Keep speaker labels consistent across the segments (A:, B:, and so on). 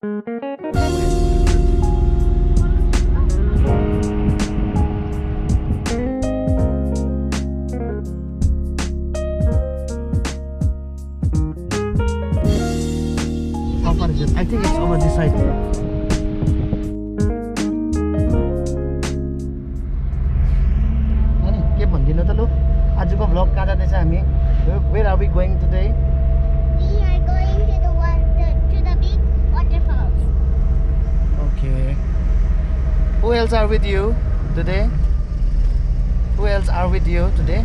A: How far is it? I think it's over this side. आजको vlog कहाँ जाँदैछ हामी? Where are we going today?
B: We are going to the big waterfalls.
A: Okay. Who else are with you today? Who else are with you today?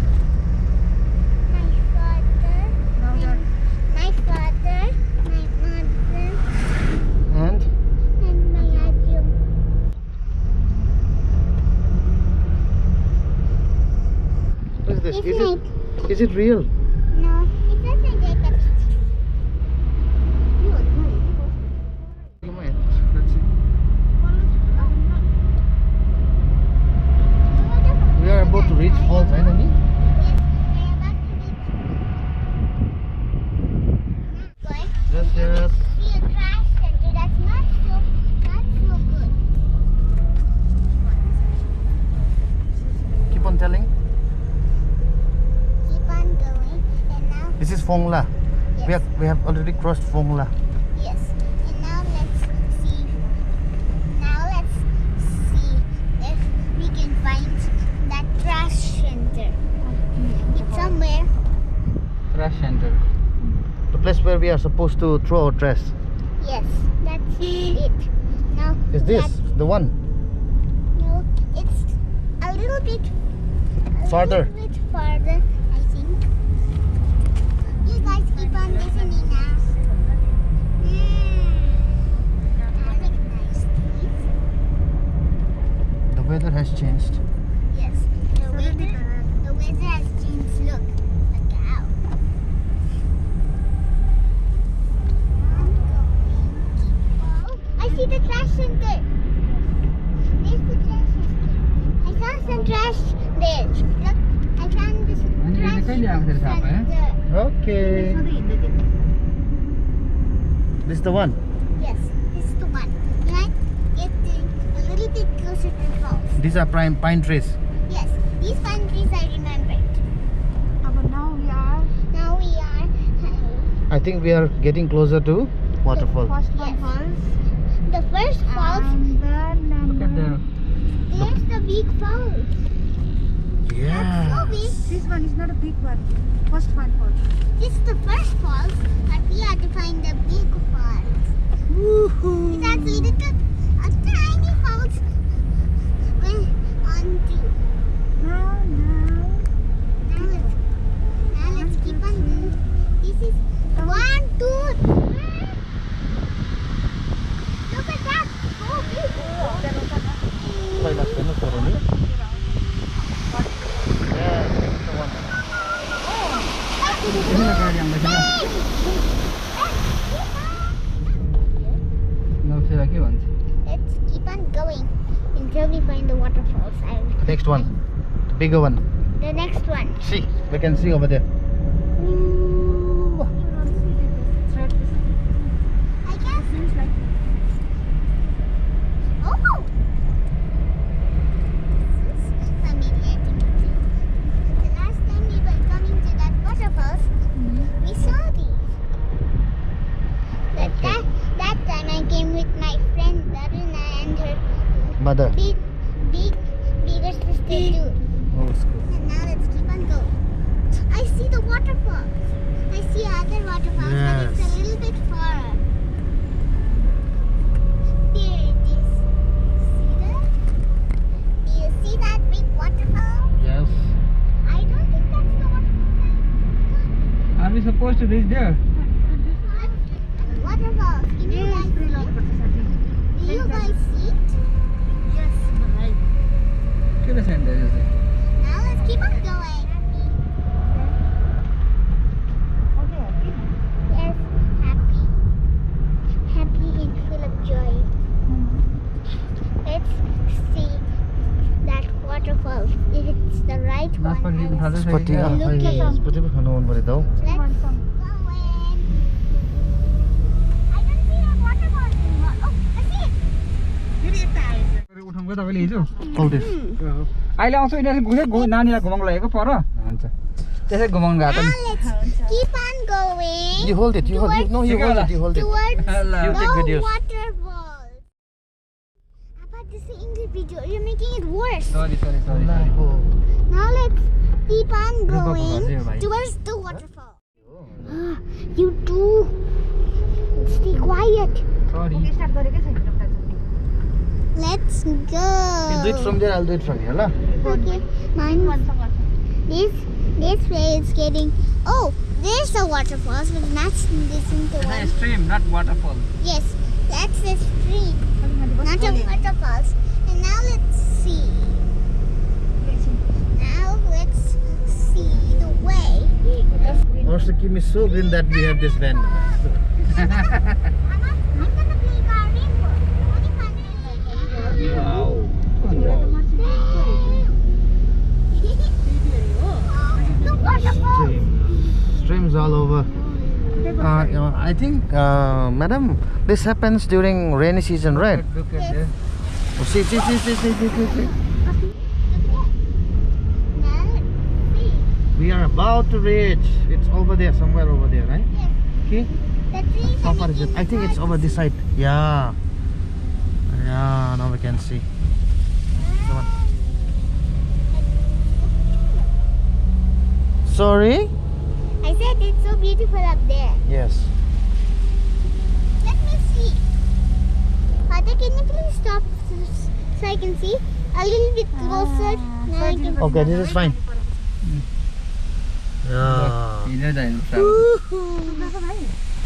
B: My father, my mother,
A: And
B: my aunt.
A: what is this?
B: It's
A: Is it real?
B: No, it's just a jacket.
A: Let's see. We are about to reach falls, right, Nani?
B: Yes, we are about to reach.
A: Yes.
B: See a crash center. That's not so good.
A: Keep on telling.
B: Keep on going, and now
A: This is Phongla.
B: yes,
A: We have already crossed Phongla.
B: yes. And now let's see. If we can find that trash center. It's somewhere.
A: Trash center. The place where we are supposed to throw our trash.
B: Yes, that's it. Now
A: Is this the one?
B: No, it's a little bit
A: Farther.
B: little bit farther, I think. You guys keep on listening now. I recognize these.
A: The weather has changed.
B: Yes, the weather has changed. Look, a cow. I see the trash center. There's the trash center. I saw some trash there. Look, I found this trash center.
A: Okay. This is the one.
B: Yes, this is the one. You might get a little bit closer to the falls.
A: These are pine trees.
B: Yes, these pine trees I remembered.
C: But now we are
B: Now we are.
A: I think we are getting closer to waterfall.
C: first one
B: Yes.
C: falls.
B: The first falls,
C: And then
A: Look at there.
B: there's the big falls. That's so
A: Yeah.
B: big.
C: This one is not a big one. First one falls.
B: This is the first falls, but we have to find the big falls. It's actually a tiny falls went on to.
C: Now
B: Now let's keep on going. This is 1, 2, 3. Look at that. So big.
A: Yeah, that's the one.
B: Let's keep on going until we find the waterfalls.
A: Next one. The bigger one.
B: The next one.
A: See, we can see over there.
B: I guess.
C: seems like
B: Oh! This is familiar to me too. The last time we were coming to that waterfalls, we saw these. That time I came with my friend Daruna and her
A: Mother.
B: bigger sister too.
A: Old school.
B: And now let's keep on going. I see the waterfalls. I see other waterfalls, but it's a
A: Yes.
B: little bit far. There it is. See that? Do you see that big waterfall?
A: Yes.
B: I don't think that's the waterfall.
D: Are we supposed to reach there?
B: Waterfalls. Can you guys see it? Do you guys see it? Yes.
D: To the center, is it?
B: Now let's keep on going. Yes, happy. Happy and full of joy. Let's see that waterfall. If it's the right
D: Last
B: one.
D: part you can
A: Spotty.
B: Look at them.
A: Spotty pa khanu मन परे
B: Let's go in. I don't see a waterfall anymore.
D: देख्नुभयो तपाईँले हिजो
A: Hold this.
D: अहिले आउँछ यिनीहरू नानीलाई घुमाउनु लगेको पर हुन्छ त्यसै घुमाउनु गएको
B: Now
D: नि
B: let's keep on going.
A: You hold it. You hold it. No, you hold it. You hold it.
B: Towards
A: You take
B: the
A: videos.
B: waterfall. About this English video, you're making it worse.
D: सरी
B: Now let's keep on
D: Rupa
B: going
D: Baba, bhai.
B: towards the waterfall. You too. Stay quiet.
D: सरी
C: start गरेकै छैन एउटा चाहिँ।
B: Let's
A: You do it
B: go.
A: from there. I'll do it from here, lah.
B: Okay. Mine. This way is getting. Oh, there's the waterfalls, but that's isn't the one.
D: Stream not waterfall
B: Yes, that's the stream, not the waterfalls. And now let's see. Now let's see the way.
A: Our Sikkim is so green that we have this van.
B: I'm gonna play car rainbow. Only fun.
A: Wow.
B: The waterfall.
A: Streams all over. I think, madam, this happens during rainy season, right?
D: Look at this.
A: Oh, see.
B: Now let's see.
A: We are about to reach. It's over there, somewhere over there, right?
B: Yes,
A: Okay.
B: the trees.
A: How
B: are
A: far is it?
B: making
A: I think it's over this side. Yeah. Yeah, now we can see. Come on. Sorry?
B: I said it's so beautiful up there.
A: Yes.
B: Let me see. Father, can you please stop so I can see a little bit closer? Now I can.
A: Okay, this is fine. Yeah.
D: हिँडेर जानु पर्छ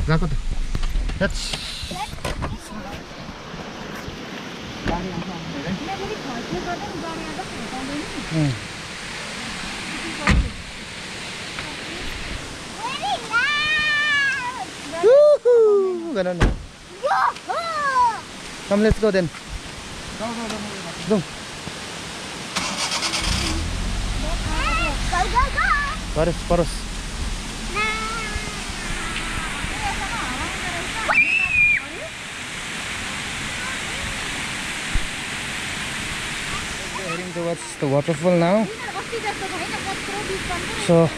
A: गएको त That's
B: Very loud.
A: Woohoo! Ganun na.
B: Yoo-hoo!
A: Come, let's go then. Go.
B: Go, go, go.
A: Paros. We're heading towards the waterfall now. So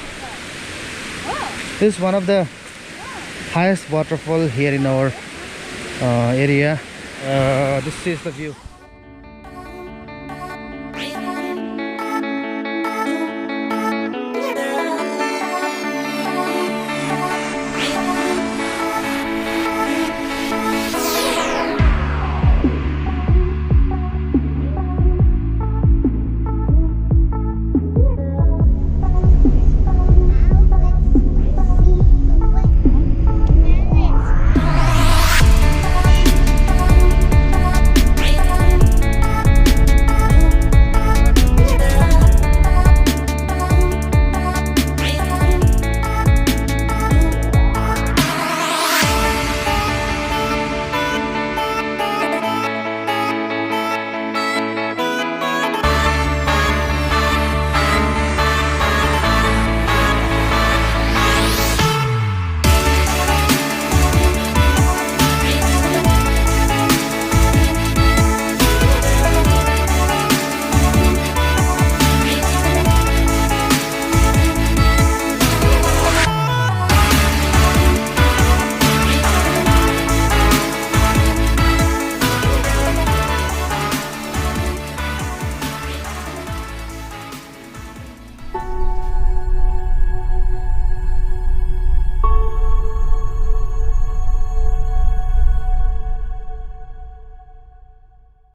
A: this is one of the highest waterfall here in our area. This is the view.